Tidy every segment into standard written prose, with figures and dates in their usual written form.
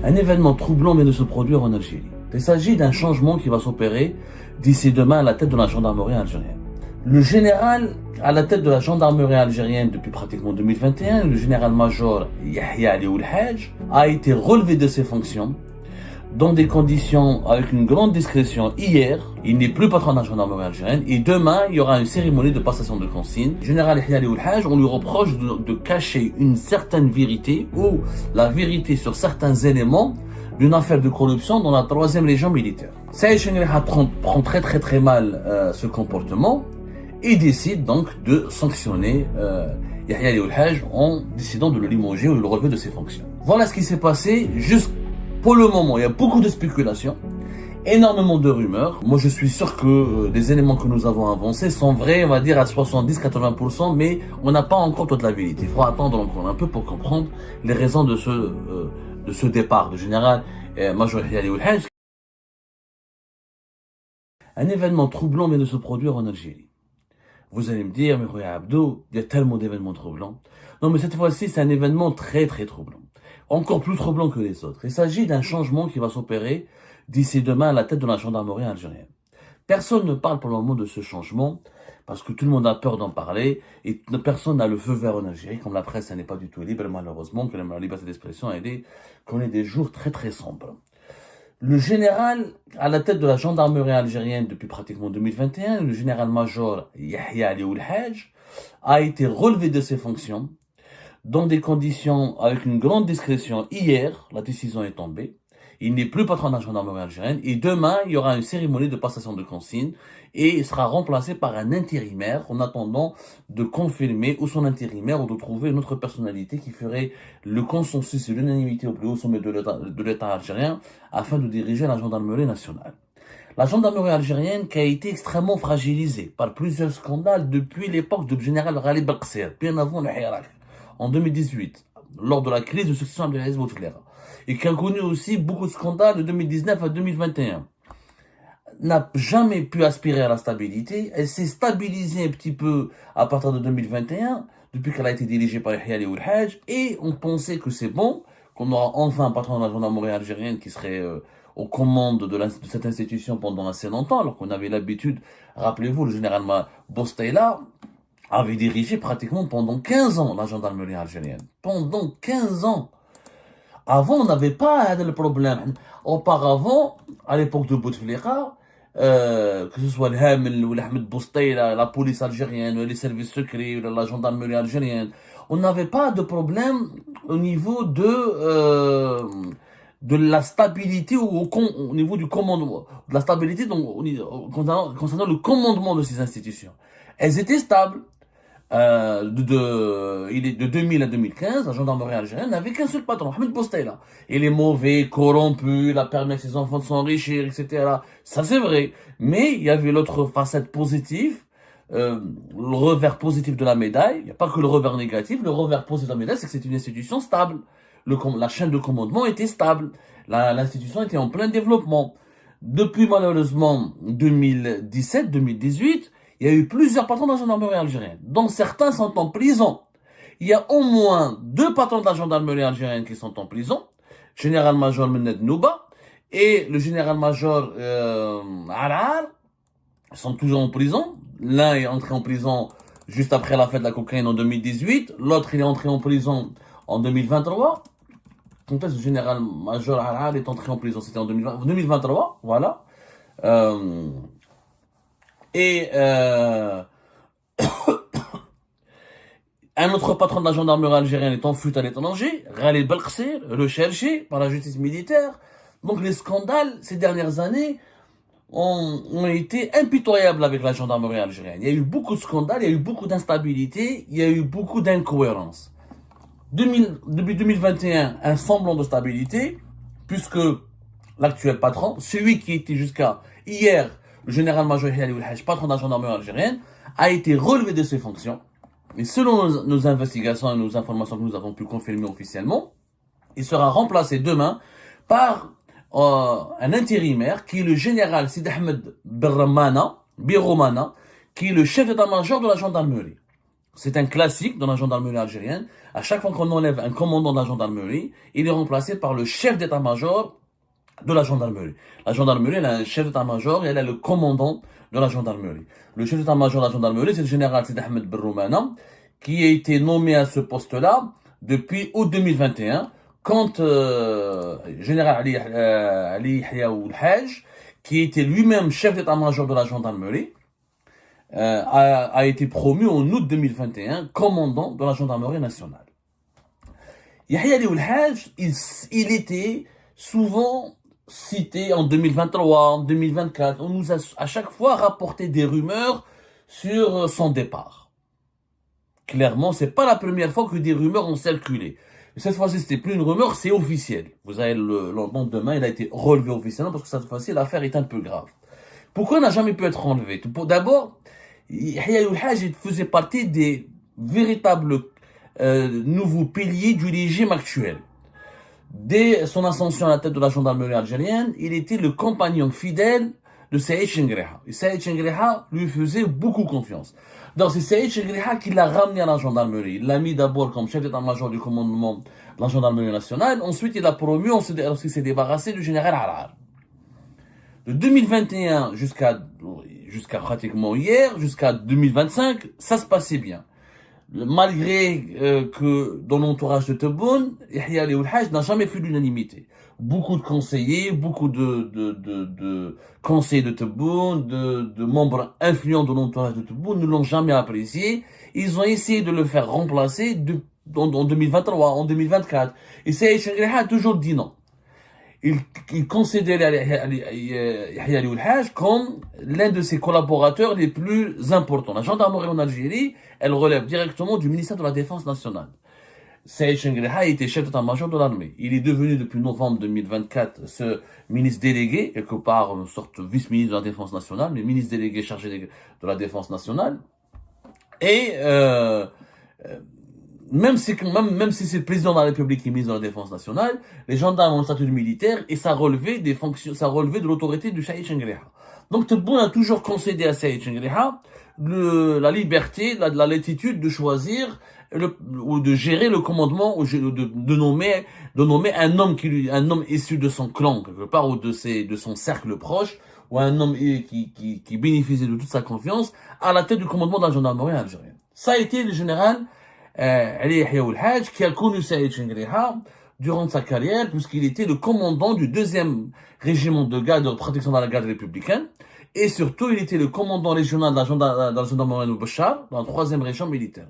Un événement troublant vient de se produire en Algérie. Il s'agit d'un changement qui va s'opérer d'ici demain à la tête de la gendarmerie algérienne. Le général à la tête de la gendarmerie algérienne depuis pratiquement 2021, le général-major Yahya Ali Oulhaj, a été relevé de ses fonctions dans des conditions avec une grande discrétion hier. Il n'est plus patron de la gendarmerie algérienne et demain, il y aura une cérémonie de passation de consigne. Le général Yahya Ali Oulhaj, on lui reproche de cacher une certaine vérité ou la vérité sur certains éléments d'une affaire de corruption dans la 3e région militaire. Saïd Chengreh prend très mal ce comportement et décide donc de sanctionner Yahya Ali Oulhaj en décidant de le limoger ou de le relever de ses fonctions. Voilà ce qui s'est passé. Pour le moment, il y a beaucoup de spéculations, énormément de rumeurs. Moi, je suis sûr que les éléments que nous avons avancés sont vrais, on va dire à 70-80%, mais on n'a pas encore toute la vérité. Il faut attendre encore un peu pour comprendre les raisons de ce départ du général Major Yahya Ali Oulhaj. Un événement troublant vient de se produire en Algérie. Vous allez me dire, mais Rouya Abdou, il y a tellement d'événements troublants. Non, mais cette fois-ci, c'est un événement très troublant. Encore plus troublant que les autres. Il s'agit d'un changement qui va s'opérer d'ici demain à la tête de la gendarmerie algérienne. Personne ne parle pour le moment de ce changement parce que tout le monde a peur d'en parler et personne n'a le feu vert en Algérie, comme la presse n'est pas du tout libre, malheureusement, que la liberté d'expression connaît des jours très sombres. Le général à la tête de la gendarmerie algérienne depuis pratiquement 2021, le général-major Yahya Ali Oulhaj, a été relevé de ses fonctions dans des conditions avec une grande discrétion hier. La décision est tombée. Il n'est plus patron de la gendarmerie algérienne et demain, il y aura une cérémonie de passation de consigne et il sera remplacé par un intérimaire en attendant de confirmer ou son intérimaire ou de trouver une autre personnalité qui ferait le consensus et l'unanimité au plus haut sommet de l'État algérien afin de diriger la gendarmerie nationale. La gendarmerie algérienne qui a été extrêmement fragilisée par plusieurs scandales depuis l'époque du général Ghali Belqsir, bien avant le Hirak, en 2018, lors de la crise de succession Abdelaziz Bouteflika, et qui a connu aussi beaucoup de scandales de 2019 à 2021, n'a jamais pu aspirer à la stabilité. Elle s'est stabilisée un petit peu à partir de 2021, depuis qu'elle a été dirigée par Yahya Ali Oulhaj, et on pensait que c'est bon, qu'on aura enfin un patron de la gendarmerie algérienne qui serait aux commandes de cette institution pendant assez longtemps, alors qu'on avait l'habitude, rappelez-vous, le général Bostayla avait dirigé pratiquement pendant 15 ans la gendarmerie algérienne. Pendant 15 ans. Avant, on n'avait pas le problème. Auparavant, à l'époque de Bouteflika, que ce soit le Hamel ou l'Ahmed Bostayla, la police algérienne, les services secrets, la gendarmerie algérienne, on n'avait pas de problème au niveau de la stabilité ou au niveau du commandement. De la stabilité donc, concernant le commandement de ces institutions. Elles étaient stables. De 2000 à 2015, la gendarmerie algérienne n'avait qu'un seul patron, Ahmed Bostayla. Il est mauvais, corrompu, il a permis à ses enfants de s'enrichir, etc. Ça c'est vrai. Mais il y avait l'autre facette positive, le revers positif de la médaille. Il n'y a pas que le revers négatif. Le revers positif de la médaille, c'est que c'est une institution stable. La chaîne de commandement était stable. L'institution était en plein développement. Depuis malheureusement 2017-2018, il y a eu plusieurs patrons de la gendarmerie algérienne, dont certains sont en prison. Il y a au moins 2 patrons de la gendarmerie algérienne qui sont en prison, général-major Mened Nouba et le général-major Arar sont toujours en prison. L'un est entré en prison juste après la fête de la cocaïne en 2018, l'autre il est entré en prison en 2023. Quand est-ce que le général-major Arar est entré en prison? C'était en 2023, voilà. Un autre patron de la gendarmerie algérienne est en fuite à l'étranger, Ghali Belqsir, recherché par la justice militaire. Donc les scandales ces dernières années ont été impitoyables avec la gendarmerie algérienne. Il y a eu beaucoup de scandales, il y a eu beaucoup d'instabilité, il y a eu beaucoup d'incohérences. Depuis 2021, un semblant de stabilité, puisque l'actuel patron, celui qui était jusqu'à hier le général-major Yahya Ali Oulhaj, patron de la gendarmerie algérienne, a été relevé de ses fonctions. Et selon nos investigations et nos informations que nous avons pu confirmer officiellement, il sera remplacé demain par un intérimaire qui est le général Sid Ahmed Biromana, qui est le chef d'état-major de la gendarmerie. C'est un classique dans la gendarmerie algérienne. À chaque fois qu'on enlève un commandant de la gendarmerie, il est remplacé par le chef d'état-major de la gendarmerie. La gendarmerie, elle a un chef d'état-major et elle a le commandant de la gendarmerie. Le chef d'état-major de la gendarmerie, c'est le général Sid Ahmed Berroumana, qui a été nommé à ce poste-là depuis août 2021, quand général Ali Yahya Ould Haj, qui était lui-même chef d'état-major de la gendarmerie, a été promu en août 2021 commandant de la gendarmerie nationale. Yahya Ali Ould Haj, il était souvent cité en 2023, en 2024. On nous a à chaque fois rapporté des rumeurs sur son départ. Clairement, c'est pas la première fois que des rumeurs ont circulé. Cette fois-ci, c'était plus une rumeur, c'est officiel. Vous avez le lendemain, il a été relevé officiellement parce que cette fois-ci, l'affaire est un peu grave. Pourquoi il n'a jamais pu être enlevé? D'abord, Yahya Ould Haj faisait partie des véritables nouveaux piliers du régime actuel. Dès son ascension à la tête de la gendarmerie algérienne, il était le compagnon fidèle de Saïd Chengreha. Et Saïd Chengreha lui faisait beaucoup confiance. Donc c'est Saïd Chengreha qui l'a ramené à la gendarmerie. Il l'a mis d'abord comme chef d'état-major du commandement de la gendarmerie nationale. Ensuite, il l'a promu lorsqu'il s'est débarrassé du général Arar. De 2021 jusqu'à pratiquement hier, jusqu'à 2025, ça se passait bien. Malgré que dans l'entourage de Tebboune, Yahya Ali Ould Haj n'a jamais fait l'unanimité. Beaucoup de conseillers, beaucoup de conseillers de Tebboune, de membres influents de l'entourage de Tebboune ne l'ont jamais apprécié. Ils ont essayé de le faire remplacer en 2023, en 2024. Et Saïd Chengreha a toujours dit non. Il considérait Yahya Ali Ould Haj comme l'un de ses collaborateurs les plus importants. La gendarmerie en Algérie, elle relève directement du ministère de la Défense nationale. Saïd Chengreha était chef d'état-major de l'armée. Il est devenu depuis novembre 2024 ce ministre délégué, quelque part une sorte de vice-ministre de la Défense nationale, mais ministre délégué chargé de la Défense nationale. Et même si c'est le président de la République qui est ministre de la Défense nationale, les gendarmes ont le statut de militaire et ça relevait des fonctions, ça relevait de l'autorité du Saïd Chengreha. Donc Tebboune a toujours concédé à Saïd Chengreha la liberté, la latitude de choisir ou de gérer le commandement, ou de nommer un homme issu de son clan quelque part ou de son cercle proche, ou un homme qui bénéficiait de toute sa confiance à la tête du commandement de la gendarmerie algérienne. Ça a été le général Ali Yahya Ould Haj qui a connu Saïd Chengreha durant sa carrière puisqu'il était le commandant du 2e régiment de garde de protection de la garde républicaine et surtout il était le commandant régional de la gendarmerie de Béchar dans le 3e régiment militaire.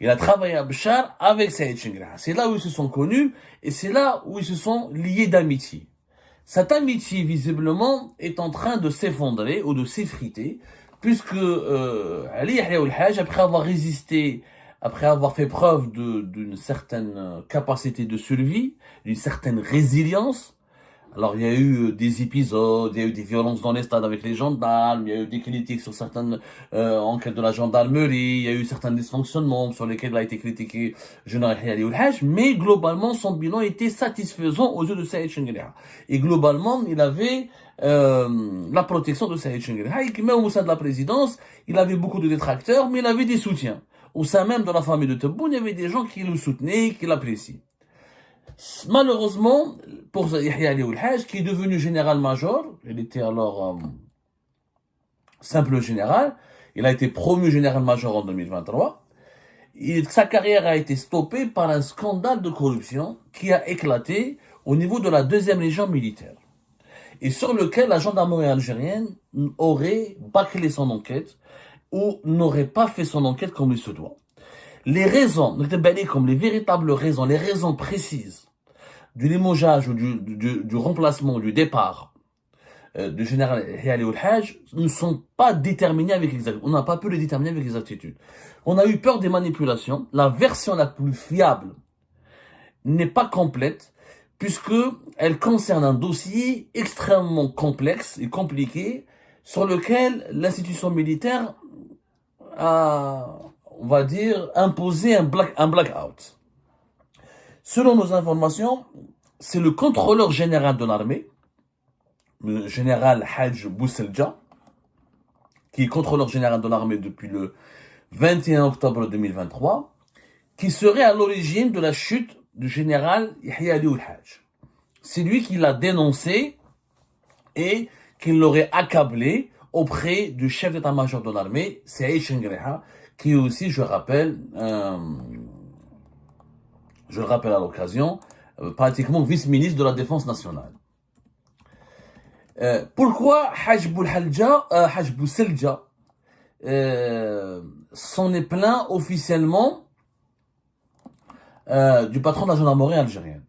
Il a travaillé à Béchar avec Saïd Chengreha. C'est là où ils se sont connus et c'est là où ils se sont liés d'amitié. Cette amitié, visiblement, est en train de s'effondrer ou de s'effriter puisque Ali Yahya Ould Haj, après avoir résisté, après avoir fait preuve d'une certaine capacité de survie, d'une certaine résilience, alors il y a eu des épisodes, il y a eu des violences dans les stades avec les gendarmes, il y a eu des critiques sur certaines enquêtes de la gendarmerie, il y a eu certains dysfonctionnements sur lesquels il a été critiqué général Yahya Ali Ould Haj, mais globalement son bilan était satisfaisant aux yeux de Saïd Chengreha. Et globalement, il avait la protection de Saïd Chengreha, et même au sein de la présidence, il avait beaucoup de détracteurs, mais il avait des soutiens. Au sein même de la famille de Tebboune, il y avait des gens qui le soutenaient, qui l'appréciaient. Malheureusement, pour Yahya Ali Ould Haj, qui est devenu général-major, il était alors simple général, il a été promu général-major en 2023, sa carrière a été stoppée par un scandale de corruption qui a éclaté au niveau de la 2e région militaire et sur lequel la gendarmerie algérienne aurait bâclé son enquête ou n'aurait pas fait son enquête comme il se doit. Les raisons, comme les véritables raisons, les raisons précises du limogeage ou du remplacement, du départ du général Yahya Ali Ould Haj ne sont pas déterminées avec exactitude. On n'a pas pu les déterminer avec exactitude. On a eu peur des manipulations. La version la plus fiable n'est pas complète puisque elle concerne un dossier extrêmement complexe et compliqué sur lequel l'institution militaire a, on va dire, imposé un blackout. Selon nos informations, c'est le contrôleur général de l'armée, le général Haj Bouselja, qui est contrôleur général de l'armée depuis le 21 octobre 2023, qui serait à l'origine de la chute du général Yahya Ali Oulhaj. C'est lui qui l'a dénoncé et qui l'aurait accablé auprès du chef d'état-major de l'armée, Saïd Chengreha, qui est aussi, je le rappelle à l'occasion, pratiquement vice-ministre de la Défense nationale. Pourquoi Haj Bouselja s'en est plaint officiellement du patron de la gendarmerie algérienne?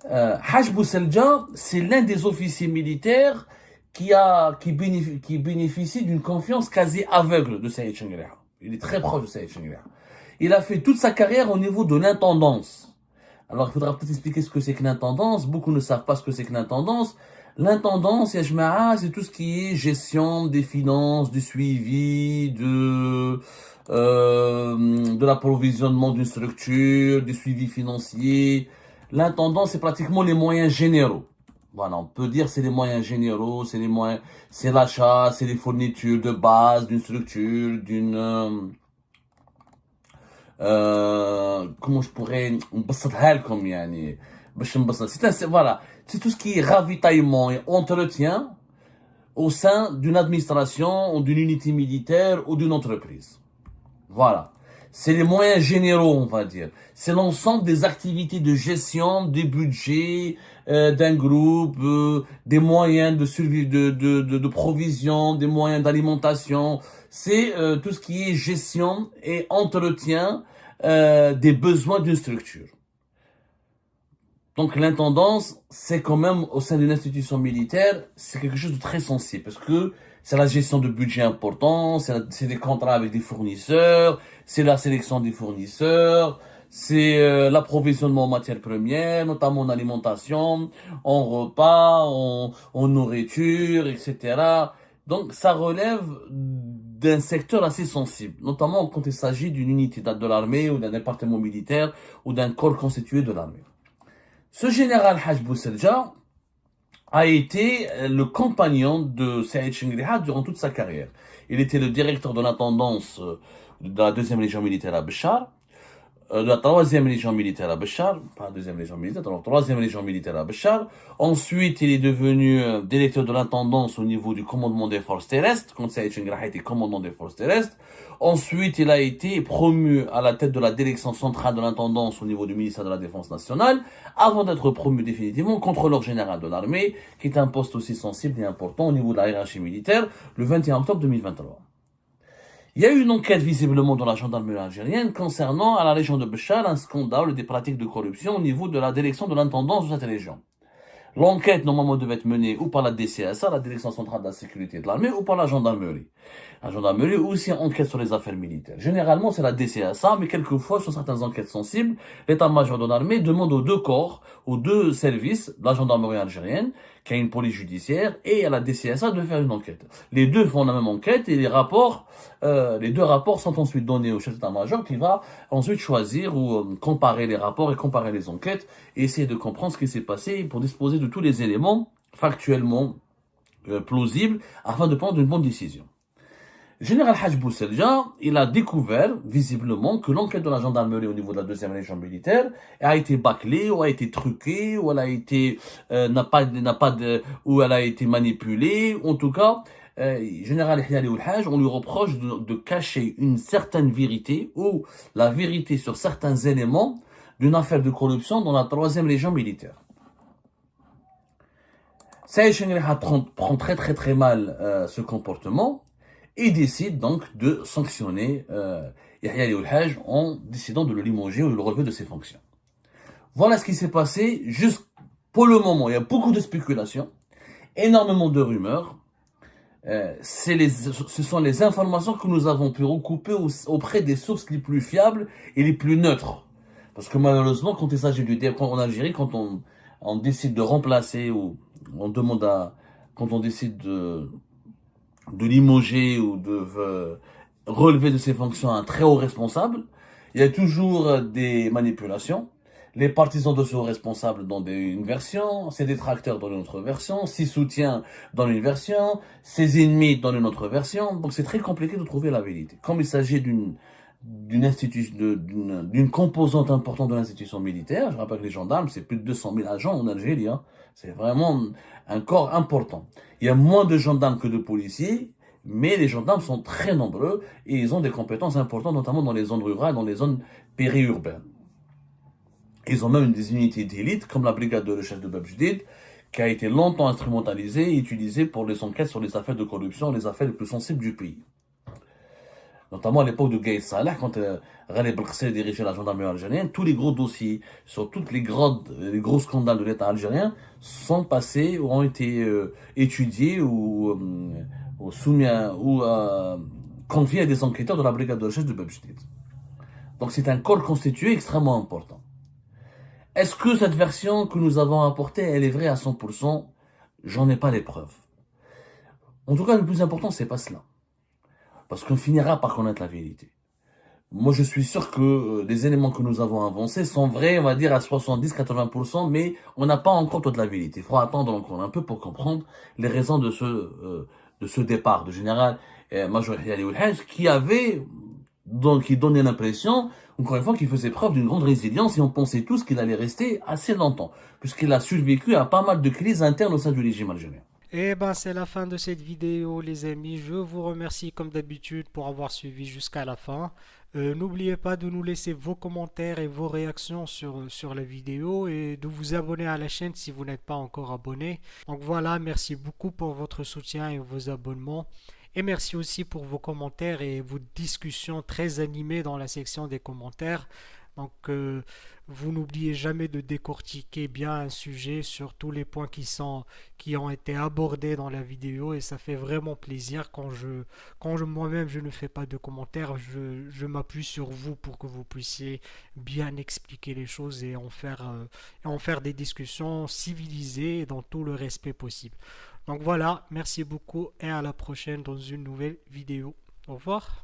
Haj Bouselja, c'est l'un des officiers militaires qui bénéficie d'une confiance quasi aveugle de Saïd Chengreha. Il est très proche de Saïd Chengreha. Il a fait toute sa carrière au niveau de l'intendance. Alors, il faudra peut-être expliquer ce que c'est que l'intendance. Beaucoup ne savent pas ce que c'est que l'intendance. L'intendance, Yajma'a, c'est tout ce qui est gestion des finances, du suivi, de l'approvisionnement d'une structure, du suivi financier. L'intendance, c'est pratiquement les moyens généraux. Voilà, on peut dire c'est les moyens généraux, c'est l'achat, c'est les fournitures de base d'une structure, comment je pourrais voilà, c'est tout ce qui est ravitaillement et entretien au sein d'une administration ou d'une unité militaire ou d'une entreprise. Voilà. C'est les moyens généraux, on va dire. C'est l'ensemble des activités de gestion, des budgets d'un groupe, des moyens de survie, de provision, des moyens d'alimentation. C'est tout ce qui est gestion et entretien des besoins d'une structure. Donc l'intendance, c'est quand même au sein d'une institution militaire, c'est quelque chose de très sensible parce que c'est la gestion de budget important, c'est des contrats avec des fournisseurs, c'est la sélection des fournisseurs, c'est l'approvisionnement en matières premières, notamment en alimentation, en repas, en nourriture, etc. Donc ça relève d'un secteur assez sensible, notamment quand il s'agit d'une unité de l'armée ou d'un département militaire ou d'un corps constitué de l'armée. Ce général Haj Bouselja a été le compagnon de Saïd Chengreha durant toute sa carrière. Il était le directeur de l'intendance de la 2e Légion militaire à Béchar, de la 3e Légion militaire à Béchar, pas la 2e Légion militaire, donc 3e Légion militaire à Béchar. Ensuite, il est devenu directeur de l'intendance au niveau du commandement des forces terrestres, quand Saïd Chengreha était commandant des forces terrestres. Ensuite, il a été promu à la tête de la direction centrale de l'intendance au niveau du ministère de la Défense nationale, avant d'être promu définitivement contrôleur général de l'armée, qui est un poste aussi sensible et important au niveau de la hiérarchie militaire, le 21 octobre 2023. Il y a eu une enquête visiblement dans la gendarmerie algérienne concernant à la région de Béchar un scandale des pratiques de corruption au niveau de la direction de l'intendance de cette région. L'enquête, normalement, devait être menée ou par la DCSA, la Direction centrale de la sécurité de l'armée, ou par la gendarmerie. La gendarmerie aussi enquête sur les affaires militaires. Généralement, c'est la DCSA, mais quelquefois, sur certaines enquêtes sensibles, l'état-major de l'armée demande aux deux corps, aux deux services, la gendarmerie algérienne, qui a une police judiciaire, et à la DCSA de faire une enquête. Les deux font la même enquête, et les deux rapports sont ensuite donnés au chef d'état-major, qui va ensuite choisir ou comparer les rapports et comparer les enquêtes, et essayer de comprendre ce qui s'est passé pour disposer de tous les éléments factuellement plausibles afin de prendre une bonne décision. Général Haj Bouselja, il a découvert visiblement que l'enquête de la gendarmerie au niveau de la 2e Légion militaire a été bâclée, ou a été truquée, ou elle a été ou elle a été manipulée. En tout cas, Général Yahya Ali Oulhaj, on lui reproche de cacher une certaine vérité ou la vérité sur certains éléments d'une affaire de corruption dans la 3e Légion militaire. Saïd Chengreha prend très mal ce comportement et décide donc de sanctionner Yahya Ali Oulhaj en décidant de le limoger ou de le relever de ses fonctions. Voilà ce qui s'est passé juste pour le moment. Il y a beaucoup de spéculations, énormément de rumeurs. Ce sont les informations que nous avons pu recouper auprès des sources les plus fiables et les plus neutres. Parce que malheureusement, quand il s'agit en Algérie, quand on décide de remplacer ou on demande quand on décide de limoger ou de relever de ses fonctions un très haut responsable, il y a toujours des manipulations. Les partisans de ce responsable dans une version, ses détracteurs dans une autre version, ses soutiens dans une version, ses ennemis dans une autre version. Donc c'est très compliqué de trouver la vérité. Comme il s'agit d'une composante importante de l'institution militaire, je rappelle que les gendarmes, c'est plus de 200 000 agents en Algérie, hein. C'est vraiment un corps important. Il y a moins de gendarmes que de policiers, mais les gendarmes sont très nombreux et ils ont des compétences importantes, notamment dans les zones rurales, dans les zones périurbaines. Ils ont même des unités d'élite, comme la brigade de recherche de Bab Jdid, qui a été longtemps instrumentalisée et utilisée pour les enquêtes sur les affaires de corruption, les affaires les plus sensibles du pays. Notamment à l'époque de Gaïd Salah, quand Ghalib Belkacem dirigeait la gendarmerie algérienne, tous les gros dossiers sur tous les gros scandales de l'État algérien sont passés ou ont été étudiés ou soumis ou confiés à des enquêteurs de la brigade de recherche de Bab Jdid. Donc c'est un corps constitué extrêmement important. Est-ce que cette version que nous avons apportée, elle est vraie à 100%? J'en ai pas les preuves. En tout cas, le plus important, c'est pas cela. Parce qu'on finira par connaître la vérité. Moi, je suis sûr que les éléments que nous avons avancés sont vrais, on va dire, à 70-80%, mais on n'a pas encore toute la vérité. Il faut attendre encore un peu pour comprendre les raisons de ce départ de général Major Hiali Oulhaj, qui donnait l'impression, encore une fois, qu'il faisait preuve d'une grande résilience et on pensait tous qu'il allait rester assez longtemps, puisqu'il a survécu à pas mal de crises internes au sein du régime algérien. Et ben c'est la fin de cette vidéo les amis, je vous remercie comme d'habitude pour avoir suivi jusqu'à la fin. N'oubliez pas de nous laisser vos commentaires et vos réactions sur la vidéo et de vous abonner à la chaîne si vous n'êtes pas encore abonné. Donc voilà, merci beaucoup pour votre soutien et vos abonnements. Et merci aussi pour vos commentaires et vos discussions très animées dans la section des commentaires. Donc, vous n'oubliez jamais de décortiquer bien un sujet sur tous les points qui ont été abordés dans la vidéo et ça fait vraiment plaisir moi-même je ne fais pas de commentaires, je m'appuie sur vous pour que vous puissiez bien expliquer les choses et en faire des discussions civilisées dans tout le respect possible. Donc voilà, merci beaucoup et à la prochaine dans une nouvelle vidéo. Au revoir.